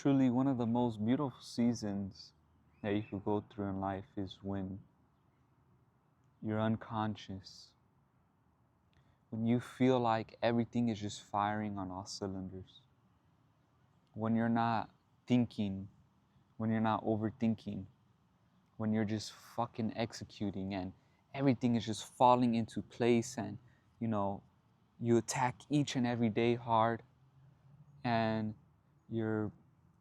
Truly, one of the most beautiful seasons that you could go through in life is when you're unconscious, when you feel like everything is just firing on all cylinders, when you're not thinking, when you're not overthinking, when you're just fucking executing and everything is just falling into place, and you know, you attack each and every day hard, and you're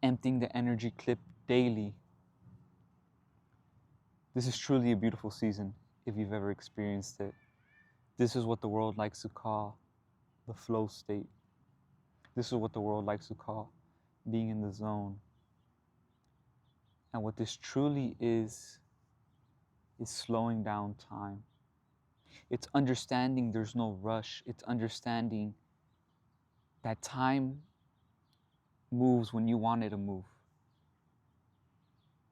emptying the energy clip daily. This is truly a beautiful season if you've ever experienced it. This is what the world likes to call the flow state. This is what the world likes to call being in the zone. And what this truly is slowing down time. It's understanding there's no rush. It's understanding that time moves when you want it to move.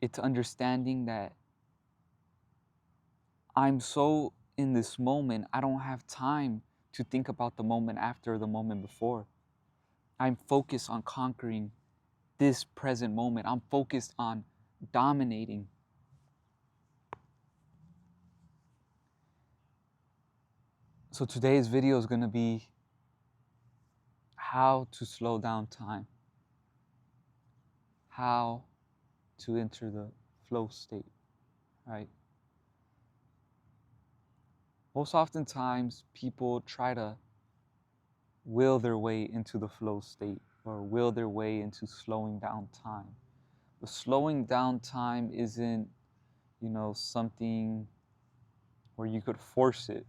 It's understanding that I'm so in this moment, I don't have time to think about the moment after the moment before. I'm focused on conquering this present moment. I'm focused on dominating. So today's video is going to be how to slow down time, how to enter the flow state, right? Most oftentimes, people try to will their way into the flow state or will their way into slowing down time. But slowing down time isn't, something where you could force it.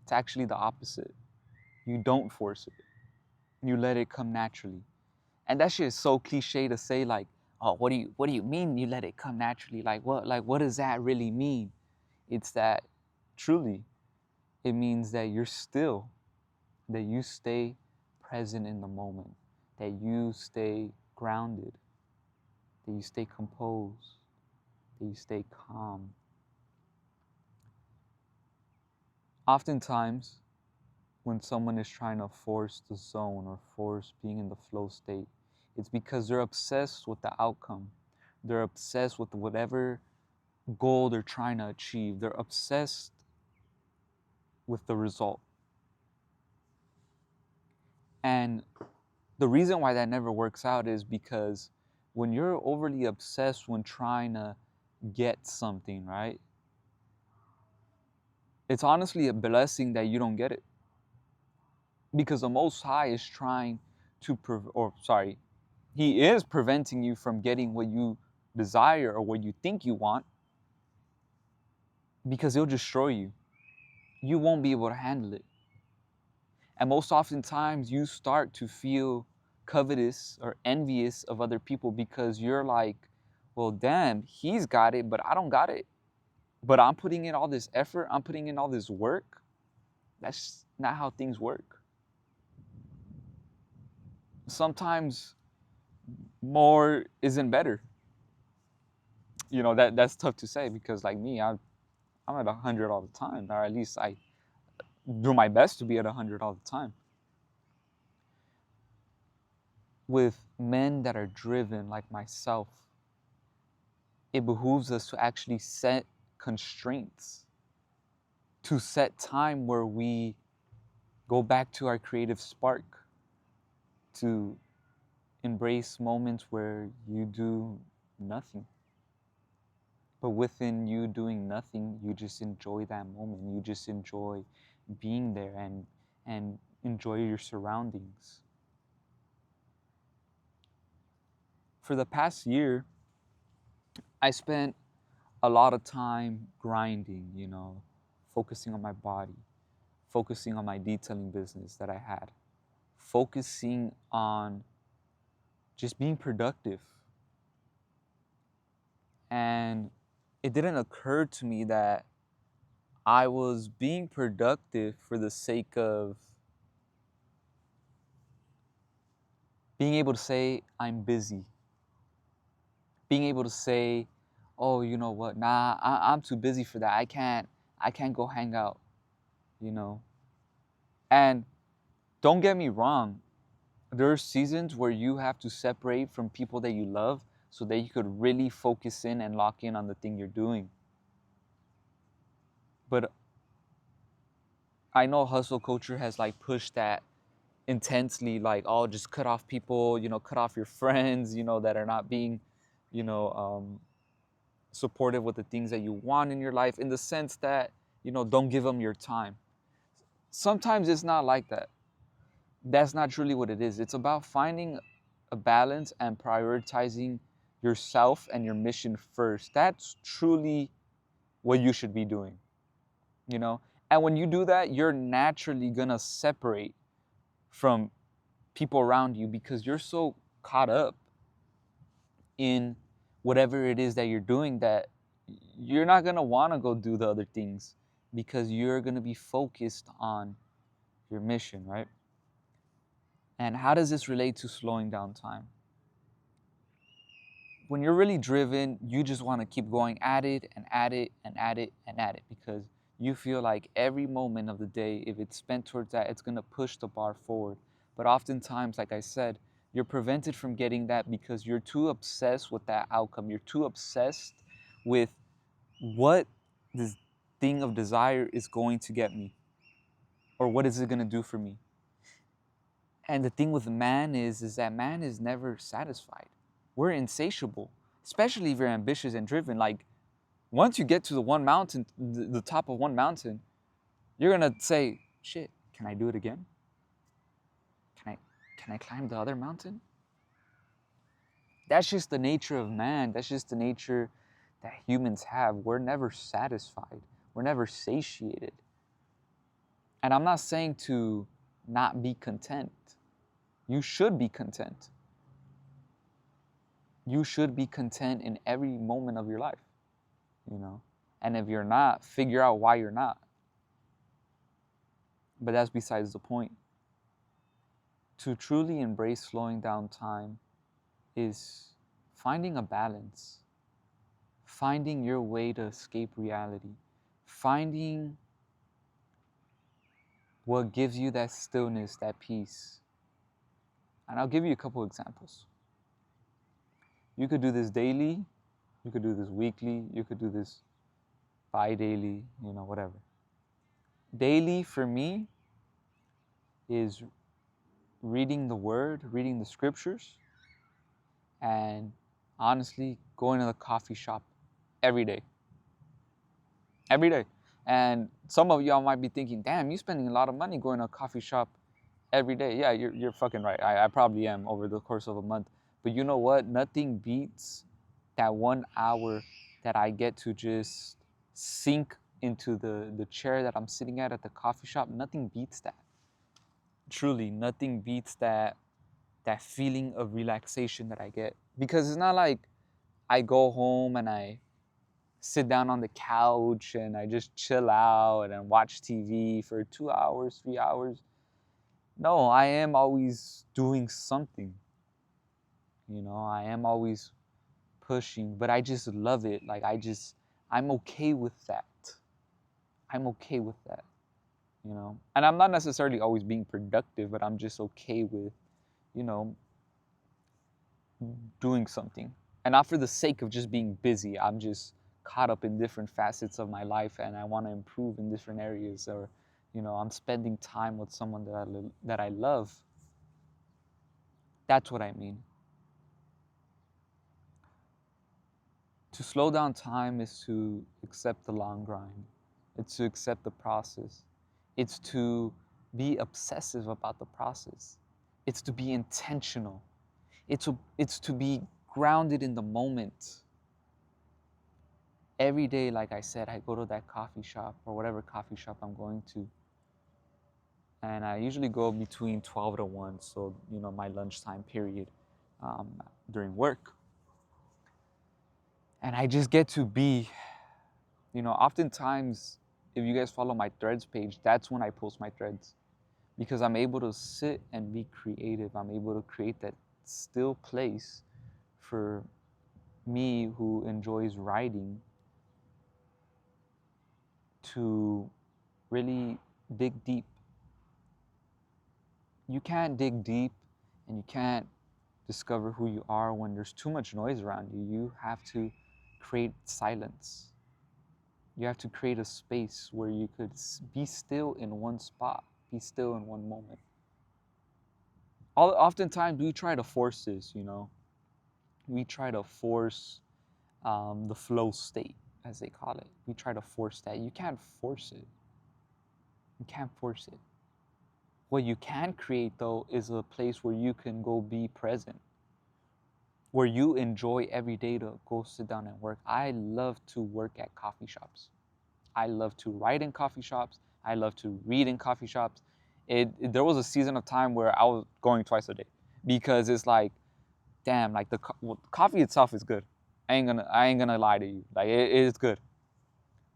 It's actually the opposite. You don't force it. You let it come naturally. And that shit is so cliche to say, like, oh, what do you mean you let it come naturally? What does that really mean? It's that truly it means that you're still, that you stay present in the moment, that you stay grounded, that you stay composed, that you stay calm. Oftentimes, when someone is trying to force the zone or force being in the flow state, it's because they're obsessed with the outcome. They're obsessed with whatever goal they're trying to achieve. They're obsessed with the result. And the reason why that never works out is because when you're overly obsessed when trying to get something, right? It's honestly a blessing that you don't get it. Because the Most High is trying to, He is preventing you from getting what you desire or what you think you want, because He'll destroy you. You won't be able to handle it. And most oftentimes you start to feel covetous or envious of other people because you're like, well, damn, he's got it, but I don't got it. But I'm putting in all this effort, I'm putting in all this work. That's not how things work. Sometimes more isn't better. That's tough to say because, like me, I'm at 100 all the time, or at least I do my best to be at 100 all the time. With men that are driven like myself, it behooves us to actually set constraints, to set time where we go back to our creative spark, to embrace moments where you do nothing. But within you doing nothing, you just enjoy that moment. You just enjoy being there and enjoy your surroundings. For the past year, I spent a lot of time grinding, focusing on my body, focusing on my detailing business that I had, focusing on just being productive. And it didn't occur to me that I was being productive for the sake of being able to say, I'm busy. Being able to say, oh, you know what, nah, I'm too busy for that. I can't go hang out, And don't get me wrong, There are seasons where you have to separate from people that you love so that you could really focus in and lock in on the thing you're doing. But I know hustle culture has like pushed that intensely, like, oh, just cut off people, cut off your friends, that are not being, you know, supportive with the things that you want in your life, in the sense that, don't give them your time. Sometimes it's not like that. That's not truly what it is. It's about finding a balance and prioritizing yourself and your mission first. That's truly what you should be doing, you know? And when you do that, you're naturally gonna separate from people around you because you're so caught up in whatever it is that you're doing that you're not gonna wanna go do the other things because you're gonna be focused on your mission, right? And how does this relate to slowing down time? When you're really driven, you just want to keep going at it and at it and at it and at it because you feel like every moment of the day, if it's spent towards that, it's going to push the bar forward. But oftentimes, like I said, you're prevented from getting that because you're too obsessed with that outcome. You're too obsessed with what this thing of desire is going to get me or what is it going to do for me. And the thing with man is that man is never satisfied. We're insatiable, especially if you're ambitious and driven. Like once you get to the one mountain, the top of one mountain, you're gonna say, "Shit, can I do it again? Can I climb the other mountain?" That's just the nature of man. That's just the nature that humans have. We're never satisfied. We're never satiated. And I'm not saying to not be content. You should be content. You should be content in every moment of your life, you know? And if you're not, figure out why you're not. But that's besides the point. To truly embrace slowing down time is finding a balance, finding your way to escape reality, finding what gives you that stillness, that peace. And I'll give you a couple examples. You could do this daily, you could do this weekly, you could do this bi-daily, whatever. Daily for me is reading the word, reading the scriptures, and honestly going to the coffee shop every day. Every day. And some of y'all might be thinking, damn, you're spending a lot of money going to a coffee shop every day. Yeah, you're fucking right. I probably am over the course of a month. But you know what? Nothing beats that 1 hour that I get to just sink into the chair that I'm sitting at the coffee shop. Nothing beats that. Truly, nothing beats that feeling of relaxation that I get. Because it's not like I go home and I sit down on the couch and I just chill out and watch TV for 2 hours, 3 hours. No, I am always doing something. I am always pushing, but I just love it. Like I'm okay with that. I'm okay with that, And I'm not necessarily always being productive, but I'm just okay with, you know, doing something. And not for the sake of just being busy. I'm just caught up in different facets of my life and I want to improve in different areas, or I'm spending time with someone that I love. That's what I mean. To slow down time is to accept the long grind. It's to accept the process. It's to be obsessive about the process. It's to be intentional. It's to be grounded in the moment. Every day, like I said, I go to that coffee shop or whatever coffee shop I'm going to. And I usually go between 12 to 1, so, my lunchtime period during work. And I just get to be, oftentimes, if you guys follow my threads page, that's when I post my threads. Because I'm able to sit and be creative. I'm able to create that still place for me who enjoys writing to really dig deep. You can't dig deep and you can't discover who you are when there's too much noise around you. You have to create silence. You have to create a space where you could be still in one spot, be still in one moment. Oftentimes we try to force this, we try to force the flow state, as they call it. We try to force that. You can't force it. You can't force it. What you can create, though, is a place where you can go be present, where you enjoy every day to go sit down and work. I love to work at coffee shops. I love to write in coffee shops. I love to read in coffee shops. There was a season of time where I was going twice a day because it's like, damn, like coffee itself is good. I ain't gonna lie to you. Like it is good.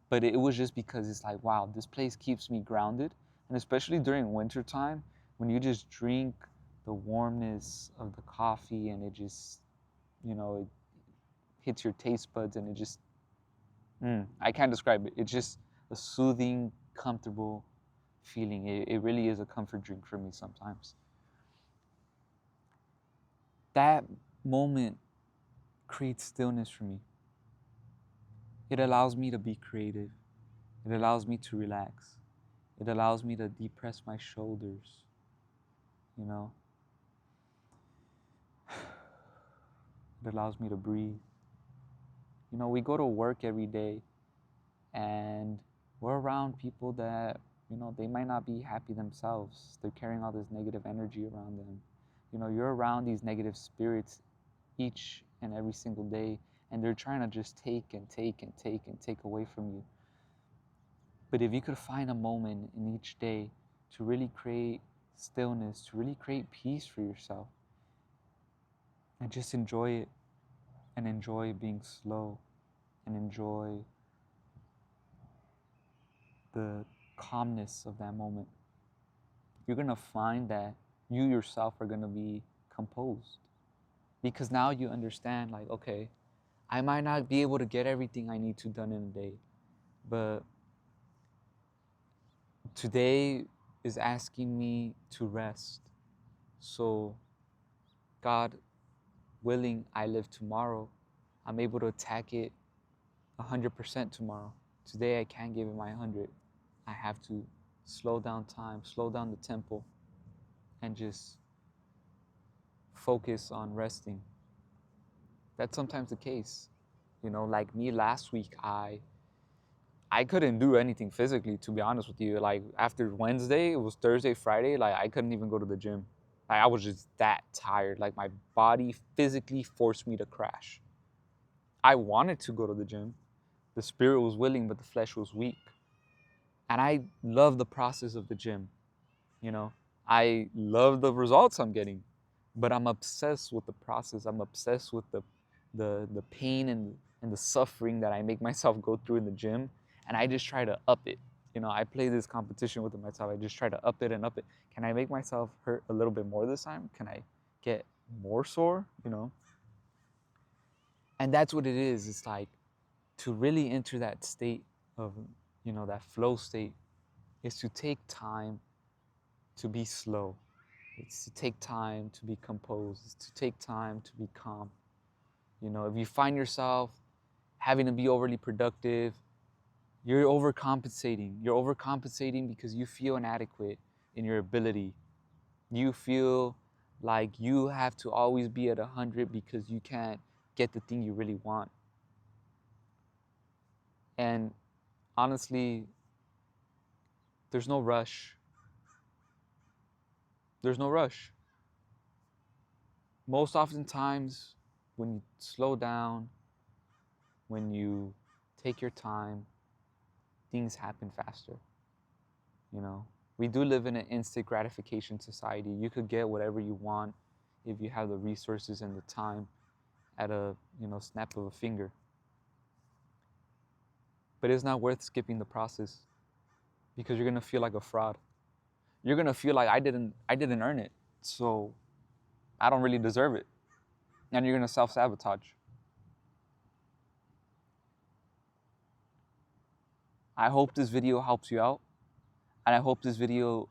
But it was just because it's like, wow, this place keeps me grounded. And especially during winter time, when you just drink the warmness of the coffee and it just, it hits your taste buds and it just, I can't describe it. It's just a soothing, comfortable feeling. It really is a comfort drink for me sometimes. That moment creates stillness for me. It allows me to be creative. It allows me to relax. It allows me to depress my shoulders, It allows me to breathe. We go to work every day and we're around people that, they might not be happy themselves. They're carrying all this negative energy around them. You're around these negative spirits each and every single day, and they're trying to just take and take and take and take away from you. But if you could find a moment in each day to really create stillness, to really create peace for yourself, and just enjoy it, and enjoy being slow, and enjoy the calmness of that moment, you're going to find that you yourself are going to be composed. Because now you understand, like, okay, I might not be able to get everything I need to done in a day, but today is asking me to rest. So, God willing, I live tomorrow. I'm able to attack it 100% tomorrow. Today I can't give it my 100. I have to slow down time, slow down the tempo, and just focus on resting. That's sometimes the case. Like me last week, I couldn't do anything physically, to be honest with you. Like after Wednesday, it was Thursday, Friday, like I couldn't even go to the gym. Like I was just that tired. Like my body physically forced me to crash. I wanted to go to the gym. The spirit was willing, but the flesh was weak. And I love the process of the gym. I love the results I'm getting, but I'm obsessed with the process. I'm obsessed with the pain and the suffering that I make myself go through in the gym, and I just try to up it. I play this competition with myself. I just try to up it and up it. Can I make myself hurt a little bit more this time? Can I get more sore? And that's what it is. It's like to really enter that state of, that flow state is to take time to be slow. It's to take time to be composed. It's to take time to be calm. If you find yourself having to be overly productive, you're overcompensating. You're overcompensating because you feel inadequate in your ability. You feel like you have to always be at 100 because you can't get the thing you really want. And honestly, there's no rush. There's no rush. Most oftentimes, when you slow down, when you take your time, things happen faster. We do live in an instant gratification society. You could get whatever you want if you have the resources and the time at a snap of a finger. But it's not worth skipping the process because you're gonna feel like a fraud. You're gonna feel like I didn't earn it, so I don't really deserve it, and you're gonna self-sabotage. I hope this video helps you out, and I hope this video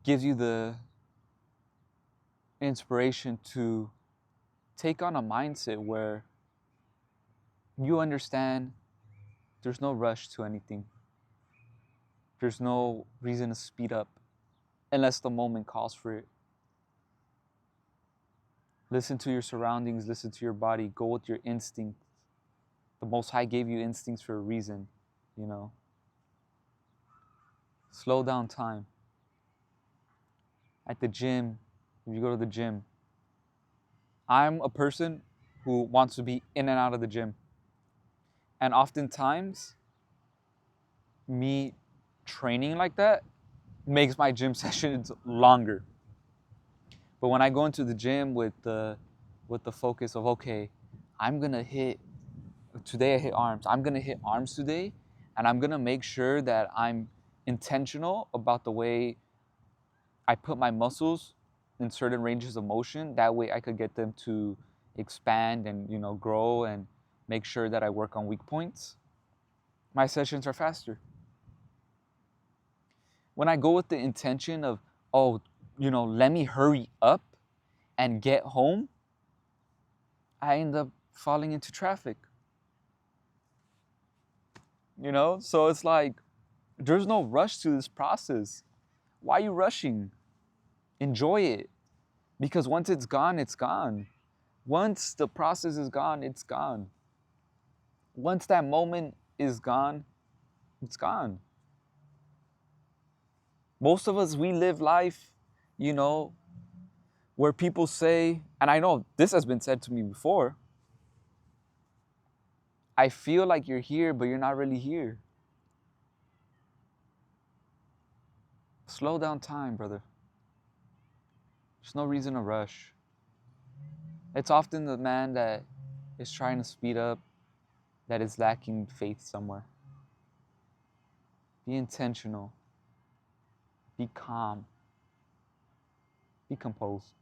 gives you the inspiration to take on a mindset where you understand there's no rush to anything. There's no reason to speed up unless the moment calls for it. Listen to your surroundings, listen to your body, go with your instincts. The Most High gave you instincts for a reason, you know. Slow down time. At the gym, if you go to the gym, I'm a person who wants to be in and out of the gym. And oftentimes, me training like that makes my gym sessions longer. But when I go into the gym with the focus of, okay, I'm gonna hit today, I hit arms. I'm gonna hit arms today, and I'm gonna make sure that I'm intentional about the way I put my muscles in certain ranges of motion. That way I could get them to expand and, you know, grow, and make sure that I work on weak points. My sessions are faster. When I go with the intention of, oh, you know, let me hurry up and get home, I end up falling into traffic. You know? So it's like, there's no rush to this process. Why are you rushing? Enjoy it. Because once it's gone, it's gone. Once the process is gone, it's gone. Once that moment is gone, it's gone. Most of us, we live life, you know, where people say, and I know this has been said to me before, I feel like you're here, but you're not really here. Slow down time, brother. There's no reason to rush. It's often the man that is trying to speed up that is lacking faith somewhere. Be intentional. Be calm. Be composed.